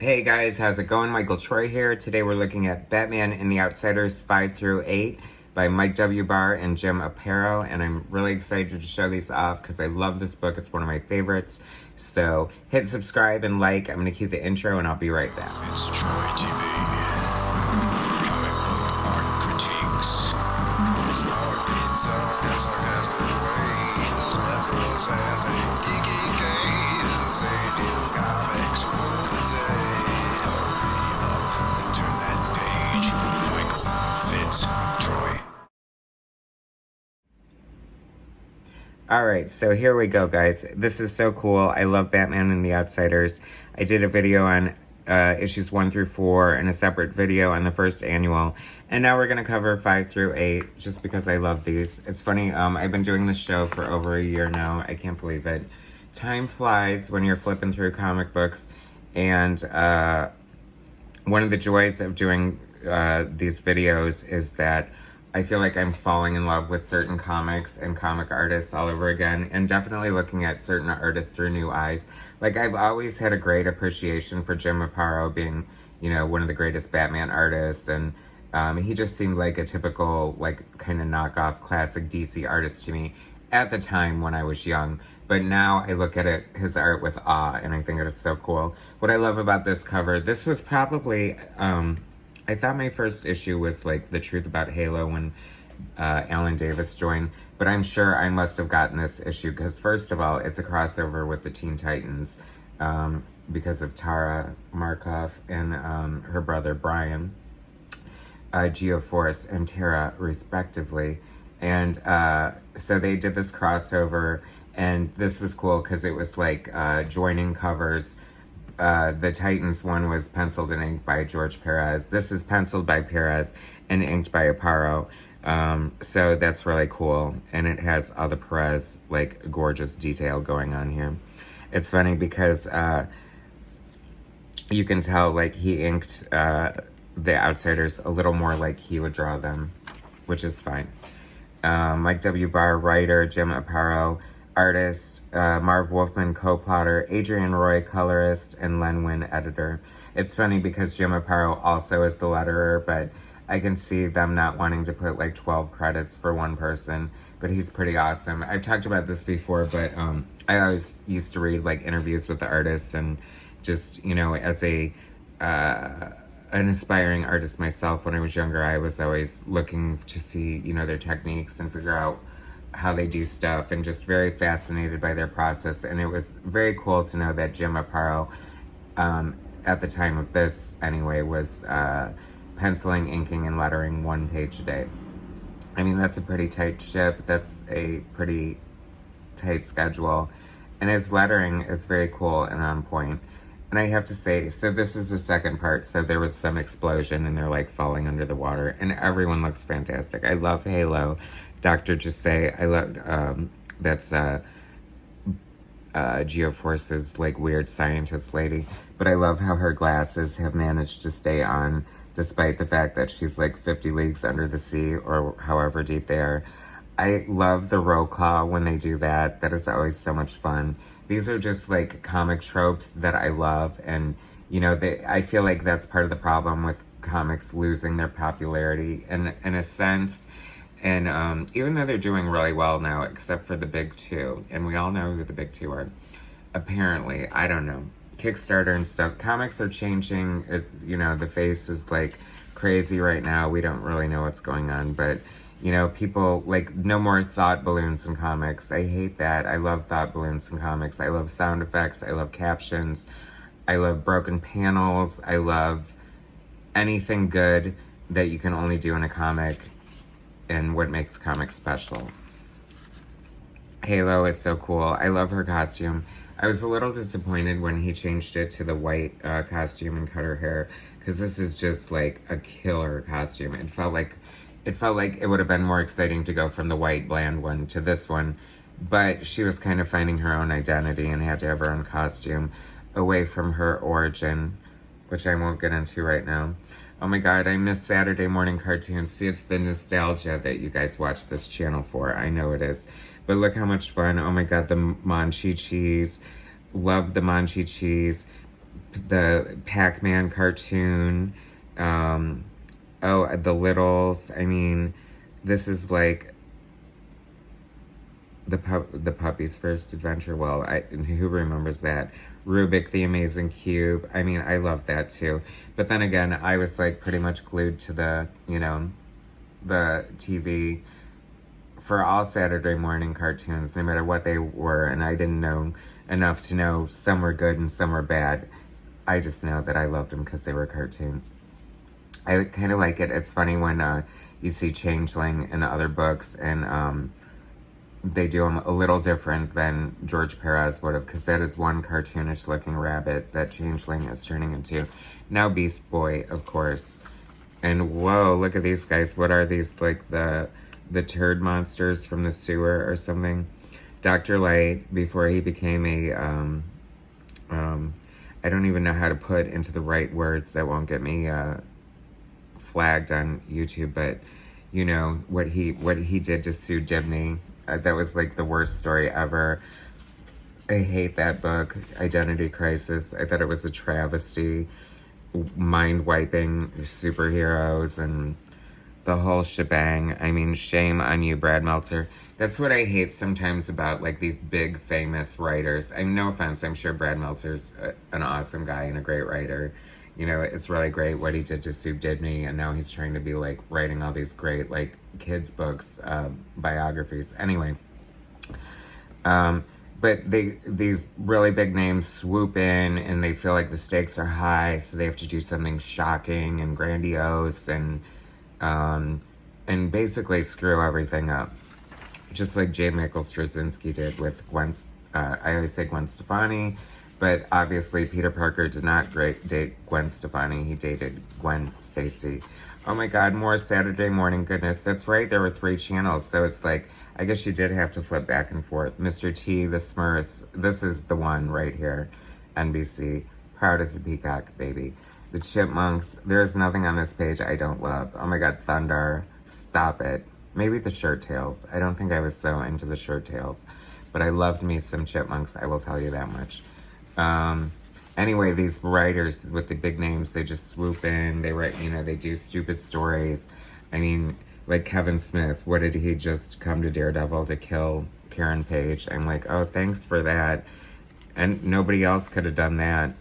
Hey guys, how's it going? Michael Troy here. Today we're looking at Batman and the Outsiders 5 through 8 by Mike W. Barr and Jim Aparo, and I'm really excited to show these off because I love this book. It's one of my favorites. So hit subscribe and like. I'm going to cue the intro and I'll be right back. FitzTroytv. Comic book art critiques. Snarky, sarcastic ways. Representing geeky gaze. Aliens, comics rule the day. Hurry up and turn that page. Michael FitzTroy. Alright, so here we go, guys. This is so cool. I love Batman and the Outsiders. I did a video on issues 1 through 4 and a separate video on the first annual. And now we're going to cover 5 through 8 just because I love these. It's funny, I've been doing this show for over a year now. I can't believe it. Time flies when you're flipping through comic books. And one of the joys of doing these videos is that I feel like I'm falling in love with certain comics and comic artists all over again, and definitely looking at certain artists through new eyes. Like, I've always had a great appreciation for Jim Aparo being, you know, one of the greatest Batman artists, and he just seemed like a typical, like, kind of knockoff classic DC artist to me at the time when I was young. But now I look at his art with awe, and I think it is so cool. What I love about this cover, this was probably, I thought my first issue was like The Truth About Halo when Alan Davis joined, but I'm sure I must have gotten this issue because, first of all, it's a crossover with the Teen Titans because of Tara Markov and her brother Brian, Geo-force and Tara, respectively. And so they did this crossover, and this was cool because it was like joining covers. The Titans one was penciled and inked by George Perez. This is penciled by Perez and inked by Aparo. So that's really cool. And it has all the Perez, like, gorgeous detail going on here. It's funny because you can tell, like, he inked the Outsiders a little more like he would draw them, which is fine. Mike W. Barr, writer, Jim Aparo, artist, Marv Wolfman, co-plotter, Adrian Roy, colorist, and Len Wein, editor. It's funny because Jim Aparo also is the letterer, but I can see them not wanting to put like 12 credits for one person, but he's pretty awesome. I've talked about this before, but I always used to read like interviews with the artists, and just, you know, as an aspiring artist myself, when I was younger, I was always looking to see, you know, their techniques and figure out how they do stuff, and just very fascinated by their process. And it was very cool to know that Jim Aparo, at the time of this anyway, was penciling, inking, and lettering 1 page a day. I mean, that's a pretty tight ship. That's a pretty tight schedule. And his lettering is very cool and on point. And I have to say, so this is the second part, so there was some explosion and they're like falling under the water, and everyone looks fantastic. I love Halo. Dr. Jose, I love, that's Geo-force's like weird scientist lady, but I love how her glasses have managed to stay on despite the fact that she's like 50 leagues under the sea, or however deep they are. I love the roll claw when they do that. That is always so much fun. These are just like comic tropes that I love, and you know, I feel like that's part of the problem with comics losing their popularity in a sense. And even though they're doing really well now, except for the big two, and we all know who the big two are, apparently, I don't know, Kickstarter and stuff, comics are changing. It's, you know, the face is like crazy right now. We don't really know what's going on, but you know, people, like, no more thought balloons in comics. I hate that. I love thought balloons in comics. I love sound effects. I love captions. I love broken panels. I love anything good that you can only do in a comic, and what makes comics special. Halo is so cool. I love her costume. I was a little disappointed when he changed it to the white costume and cut her hair, because this is just like a killer costume. It felt like it would have been more exciting to go from the white bland one to this one, but she was kind of finding her own identity and had to have her own costume away from her origin, which I won't get into right now. Oh my God, I miss Saturday morning cartoons. See, it's the nostalgia that you guys watch this channel for. I know it is. But look how much fun. Oh my God, the Manchi cheese. Love the Manchi cheese. the Pac-Man cartoon. Oh, the Littles. I mean, this is like the puppy's first adventure. Well, who remembers that? Rubik the Amazing Cube. I mean, I love that too. But then again, I was like pretty much glued to the, the TV for all Saturday morning cartoons, no matter what they were, and I didn't know enough to know some were good and some were bad. I just know that I loved them because they were cartoons. I kind of like it. It's funny when you see Changeling in other books, and they do them a little different than George Perez would have, because that is one cartoonish looking rabbit that Changeling is turning into. Now Beast Boy, of course. And whoa, look at these guys. What are these, like the turd monsters from the sewer or something? Dr. Light, before he became a, I don't even know how to put into the right words that won't get me flagged on YouTube, but you know what he did to Sue Dibney. That was like the worst story ever. I hate that book, Identity Crisis. I thought it was a travesty, mind-wiping superheroes and the whole shebang. I mean, shame on you, Brad Meltzer. That's what I hate sometimes about like these big famous writers. I mean, no offense, I'm sure Brad Meltzer's an awesome guy and a great writer. You know, it's really great what he did to Sue Dibney, and now he's trying to be like writing all these great like kids books, biographies. Anyway, but these really big names swoop in and they feel like the stakes are high, so they have to do something shocking and grandiose and basically screw everything up, just like J. Michael Straczynski did with Gwen. I always say Gwen Stefani. But obviously, Peter Parker did not date Gwen Stefani. He dated Gwen Stacy. Oh my God, more Saturday morning goodness. That's right, there were 3 channels. So it's like, I guess you did have to flip back and forth. Mr. T, The Smurfs. This is the one right here. NBC. Proud as a peacock, baby. The Chipmunks. There's nothing on this page I don't love. Oh my God, Thunder. Stop it. Maybe the Shirt Tails. I don't think I was so into the Shirt Tails. But I loved me some Chipmunks, I will tell you that much. Anyway, these writers with the big names, they just swoop in, they write, they do stupid stories. I mean, like Kevin Smith, what did he just come to Daredevil to kill Karen Page? I'm like, oh, thanks for that. And nobody else could have done that.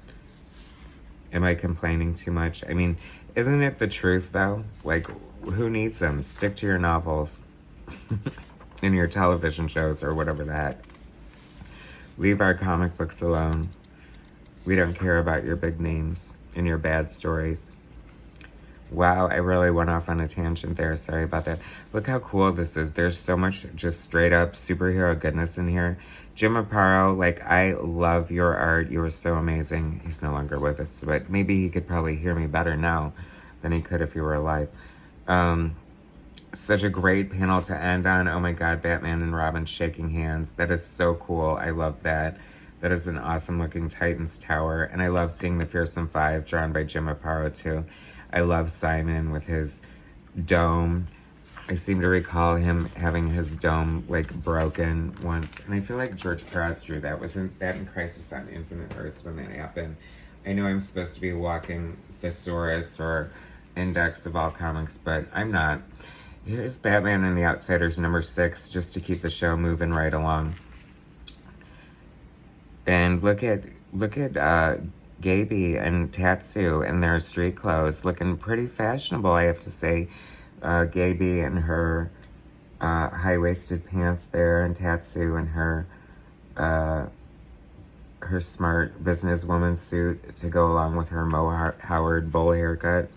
Am I complaining too much? I mean, isn't it the truth though? Like, who needs them? Stick to your novels and your television shows or whatever that. Leave our comic books alone. We don't care about your big names and your bad stories. Wow, I really went off on a tangent there. Sorry about that. Look how cool this is. There's so much just straight up superhero goodness in here. Jim Aparo, like, I love your art. You were so amazing. He's no longer with us, but maybe he could probably hear me better now than he could if he were alive. Such a great panel to end on. Oh my God, Batman and Robin shaking hands. That is so cool. I love that. That is an awesome looking Titan's Tower. And I love seeing the Fearsome Five drawn by Jim Aparo too. I love Simon with his dome. I seem to recall him having his dome like broken once. And I feel like George Perez drew that. Wasn't that in Crisis on Infinite Earths when that happened? I know I'm supposed to be walking thesaurus or index of all comics, but I'm not. Here's Batman and the Outsiders number 6, just to keep the show moving right along. And look at Gaby and Tatsu in their street clothes, looking pretty fashionable, I have to say. Gaby in her high-waisted pants there, and Tatsu in her smart businesswoman suit to go along with her Mo Howard bowl haircut.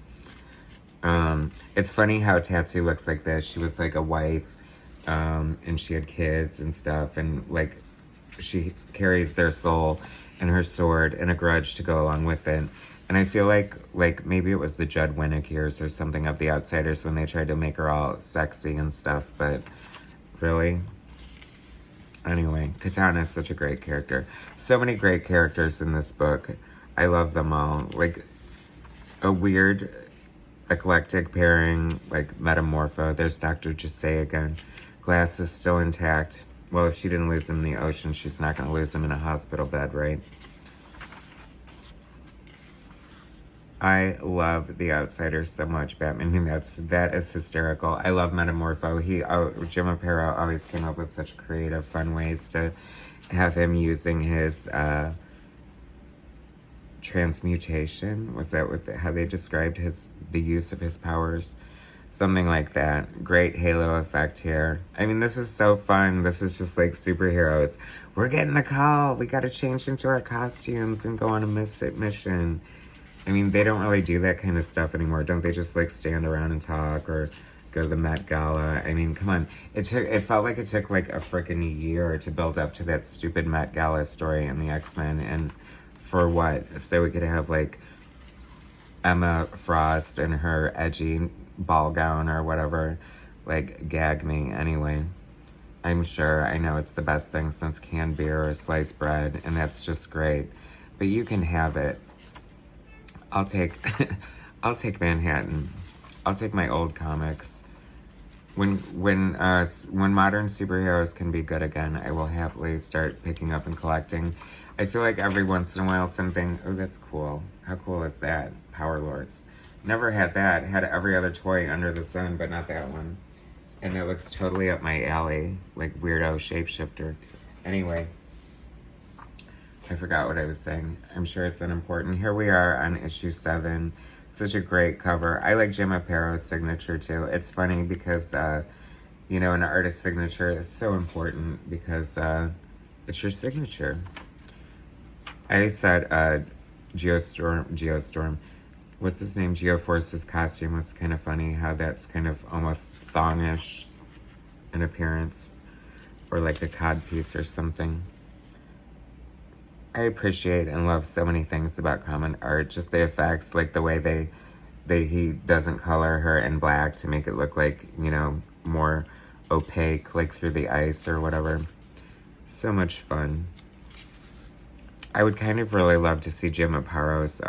It's funny how Tatsu looks like this. She was like a wife, and she had kids and stuff, and like she carries their soul and her sword and a grudge to go along with it. And I feel like maybe it was the Judd Winnick years or something of The Outsiders when they tried to make her all sexy and stuff, but really? Anyway, Katana is such a great character. So many great characters in this book. I love them all. Like, a weird, eclectic pairing, like Metamorpho. There's Dr. Jose again. Glass is still intact. Well, if she didn't lose him in the ocean, she's not going to lose him in a hospital bed, right? I love The Outsiders so much, Batman. That is hysterical. I love Metamorpho. Jim Aparo always came up with such creative, fun ways to have him using his transmutation. Was that how they described the use of his powers? Something like that. Great halo effect here. I mean, this is so fun. This is just like superheroes. We're getting the call. We got to change into our costumes and go on a mission. I mean, they don't really do that kind of stuff anymore. Don't they just like stand around and talk or go to the Met Gala? I mean, come on. It felt like it took like a freaking year to build up to that stupid Met Gala story in the X-Men. And for what? So we could have like Emma Frost in her edgy ball gown or whatever. Like, gag me anyway. I'm sure. I know it's the best thing since canned beer or sliced bread, and that's just great. But you can have it. I'll take Manhattan. I'll take my old comics. When modern superheroes can be good again, I will happily start picking up and collecting. I feel like every once in a while something, oh, that's cool. How cool is that? Power Lords. Never had that. Had every other toy under the sun, but not that one. And it looks totally up my alley, like weirdo shapeshifter. Anyway, I forgot what I was saying. I'm sure it's unimportant. Here we are on issue 7. Such a great cover. I like Jim Aparo's signature too. It's funny because, you know, an artist's signature is so important because it's your signature. I said Geostorm. What's his name? Geo-force's costume was kind of funny. How that's kind of almost thongish in appearance. Or like a codpiece or something. I appreciate and love so many things about common art. Just the effects, like the way he doesn't color her in black to make it look like, you know, more opaque, like through the ice or whatever. So much fun. I would kind of really love to see Jim Aparo's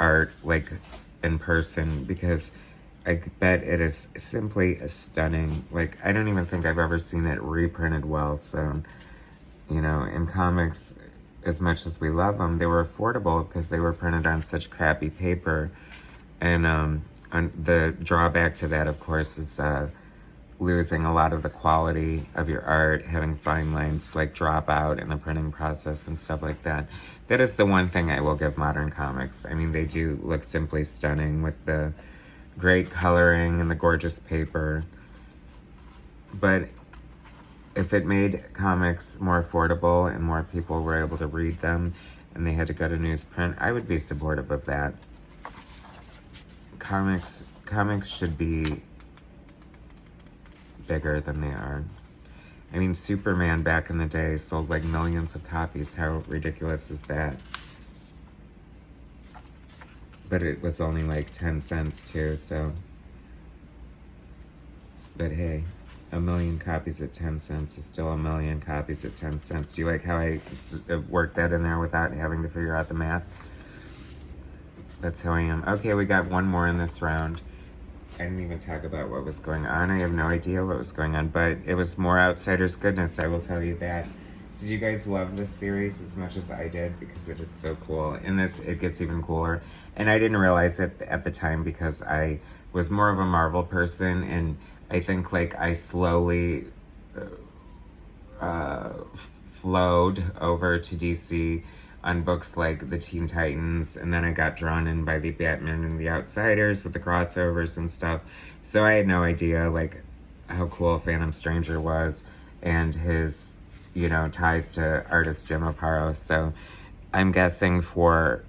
art, like, in person, because I bet it is simply stunning. Like, I don't even think I've ever seen it reprinted well, so, you know, in comics, as much as we love them, they were affordable because they were printed on such crappy paper. And the drawback to that, of course, is losing a lot of the quality of your art, having fine lines like drop out in the printing process and stuff like that. That is the one thing I will give modern comics. I mean, they do look simply stunning with the great coloring and the gorgeous paper. But if it made comics more affordable and more people were able to read them and they had to go to newsprint, I would be supportive of that. Comics should be bigger than they are. I mean, Superman back in the day sold like millions of copies. How ridiculous is that? But it was only like 10 cents too, so. But hey, 1 million copies at 10 cents is still 1 million copies at 10 cents. Do you like how I worked that in there without having to figure out the math? That's how I am. Okay, we got one more in this round. I didn't even talk about what was going on. I have no idea what was going on, but it was more Outsiders goodness, I will tell you that. Did you guys love this series as much as I did? Because it is so cool. In this, it gets even cooler. And I didn't realize it at the time because I was more of a Marvel person, and I think like I slowly flowed over to DC on books like the Teen Titans, and then I got drawn in by the Batman and the Outsiders with the crossovers and stuff. So I had no idea like how cool Phantom Stranger was and his, you know, ties to artist Jim Aparo. So I'm guessing for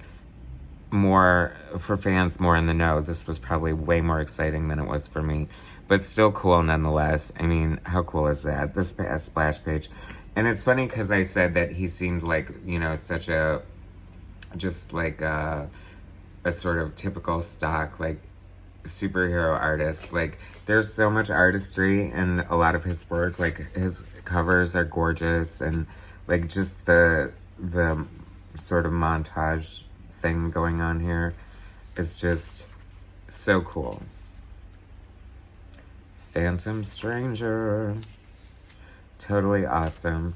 fans more in the know, this was probably way more exciting than it was for me. But still cool nonetheless. I mean, how cool is that? This splash page. And it's funny because I said that he seemed like, you know, such a, just like a sort of typical stock, like, superhero artist. Like, there's so much artistry in a lot of his work. Like, his covers are gorgeous, and, like, just the sort of montage thing going on here is just so cool. Phantom Stranger. Totally awesome.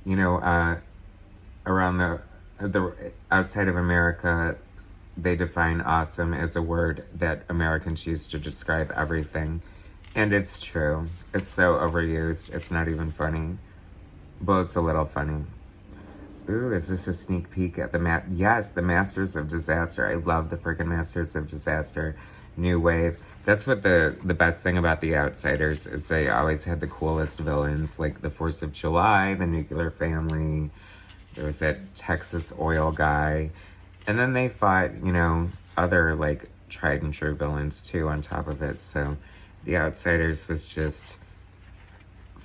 You know, around the outside of America, they define awesome as a word that Americans use to describe everything. And it's true. It's so overused. It's not even funny. Well, it's a little funny. Ooh, is this a sneak peek at the Yes, the Masters of Disaster. I love the freaking Masters of Disaster. New Wave. That's what the best thing about The Outsiders is they always had the coolest villains, like the 4th of July, the Nuclear Family. There was that Texas oil guy. And then they fought, you know, other, like, tried and true villains, too, on top of it. So, The Outsiders was just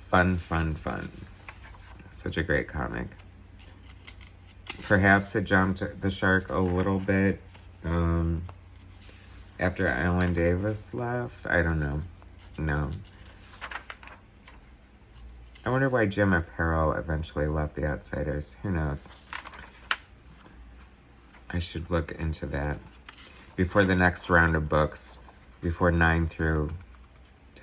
fun, fun, fun. Such a great comic. Perhaps it jumped the shark a little bit after Alan Davis left. I don't know. No. I wonder why Jim Aparo eventually left The Outsiders. Who knows? I should look into that before the next round of books, before 9 through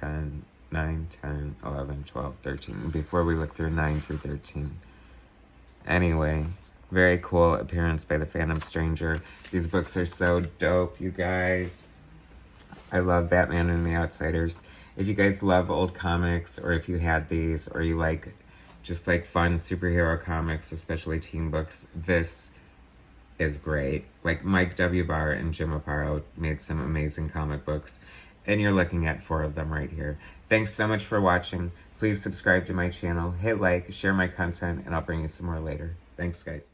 10, 9, 10, 11, 12, 13, before we look through 9 through 13. Anyway, very cool appearance by the Phantom Stranger. These books are so dope, you guys. I love Batman and the Outsiders. If you guys love old comics, or if you had these, or you like just like fun superhero comics, especially teen books, this is great. Like Mike W. Barr and Jim Aparo made some amazing comic books, and you're looking at 4 of them right here. Thanks so much for watching. Please subscribe to my channel, hit like, share my content, and I'll bring you some more later. Thanks, guys.